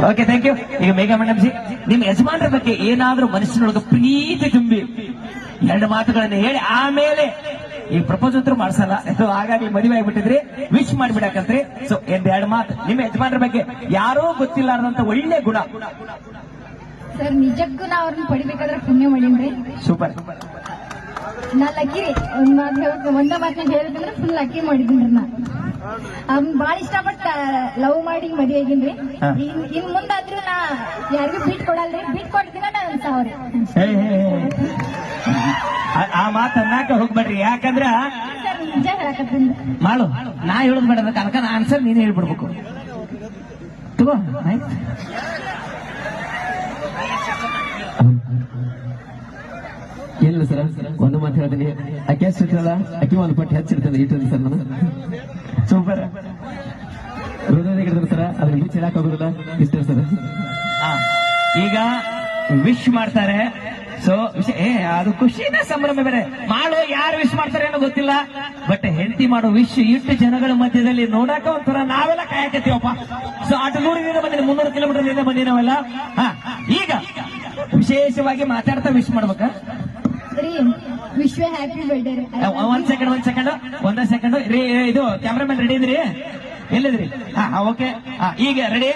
Okay, thank you. ಈಗ Megha madam G, ನಿಮ್ಮ ಯಜಮಾನರ ಬಗ್ಗೆ ಏನಾದ್ರೂ ಮನಸ್ಸಿನೊಳಗೆ ಪ್ರೀತಿ ತುಂಬಿ 2 ಮಾತುಗಳನ್ನು ಹೇಳಿ ಆಮೇಲೆ ಈ ಪ್ರಪೋಸ್ ಅಂತೂ ಮಾಡ್ಸಲ್ಲ, ಹಾಗಾಗಿ ಮದುವೆ ಆಗ್ಬಿಟ್ಟಿದ್ರಿ, ವಿಶ್ ಮಾಡ್ಬಿಡಕಂತ್ರಿ. ಸೊ 2 ಮಾತು ನಿಮ್ಮ ಯಜಮಾನರ ಬಗ್ಗೆ, ಯಾರೋ ಗೊತ್ತಿಲ್ಲಾರ್ದಂತ ಒಳ್ಳೆ ಗುಣ. ಸರ್, ನಿಜಕ್ಕೂ ನಾ ಅವ್ರನ್ನ ಪಡಿಬೇಕಾದ್ರೆ ಪುಣ್ಯ ಮಾಡೀನ್ರಿ. ಸೂಪರ್. ನಾ ಲಕ್ಕಿ ಒಂದ್ ಮಾತನ್ನ ಹೇಳ್ಬೇಕಂದ್ರೆ ಫುಲ್ ಲಕ್ಕಿ ಮಾಡಿದ್ರಿ. ನಾ ಅವ್ನ್ ಬಾಳ ಇಷ್ಟಪಟ್ಟ ಲವ್ ಮಾಡಿ ಮದುವೆ ಆಗಿನ್ರಿ. ಇನ್ ಮುಂದಾದ್ರೂ ನಾ ಯಾರಿಗೂ ಬೀಟ್ ಕೊಡಲ್ರಿ, ಬೀಟ್ ಕೊಡ್ತೀನ ನಾ 1,000. ಆ ಮಾತು ಅನ್ನಕ ಹೋಗ್ಬೇಡ್ರಿ, ಯಾಕಂದ್ರ ಸರ್ ನಿಜ ಹೇಳಕತ್ತೀನಿ. ಮಾಡು, ನಾ ಹೇಳೋದ್ ಬೇಡ, ಕನಕ ನಾ ಆನ್ಸರ್ ನೀನೇ ಹೇಳ್ಬಿಡ್ಬೇಕು. ತಗೋ ಆಯ್ತು. ಏನಿಲ್ಲ ಸರ್, ಒಂದು ಮಾತು ಹೇಳ್ತೀನಿ. ಅಕ್ಕಿ ಹಚ್ಚಿರ್ತಲ್ಲ, ಅಕ್ಕಿ ಒಂದು ಪಟ್ಟು ಹೆಚ್ಚಿರ್ತದೆ ಇಟ್ಟು ಸರ್. ನಾನು ಸೂಪರ್. ಹೃದಯ ಸರ್, ಅದ್ರ ಬೀಚ್ ಹೇಳಕ್ ಹೋಗೋದಿಲ್ಲ, ಇಷ್ಟ ಸರ್. ಈಗ ವಿಶ್ ಮಾಡ್ತಾರೆ. ಸೊ ಅದು ಖುಷಿನ ಸಂಭ್ರಮ ಬೇರೆ. ಮಾಡೋ ಯಾರು ವಿಶ್ ಮಾಡ್ತಾರೆ ಅನ್ನೋ ಗೊತ್ತಿಲ್ಲ, ಬಟ್ ಹೆಂಡತಿ ಮಾಡೋ ವಿಶ್ ಇಷ್ಟು ಜನಗಳ ಮಧ್ಯದಲ್ಲಿ ನೋಡಾಕ ಒಂಥರ ನಾವೆಲ್ಲ ಕಾಯಕತ್ತೀವಪ್ಪ. ಸೊ ಅటు 100 ಬಂದಿನ 300 ಕಿಲೋಮೀಟರ್ ಬಂದಿ ನಾವೆಲ್ಲ. ಈಗ ವಿಶೇಷವಾಗಿ ಮಾತಾಡ್ತಾ ವಿಶ್ ಮಾಡ್ಬೇಕ. ವಿಶ್ವ ಹ್ಯಾಪಿ ಬರ್ಡೇ. ಒಂದೇ ಸೆಕೆಂಡ್ ರೀ, ಇದು ಕ್ಯಾಮ್ರಾಮನ್ ರೆಡಿ ಇದ್ರಿ? ಎಲ್ಲಿದ್ರಿ? ಓಕೆ, ಈಗ ರೆಡಿ.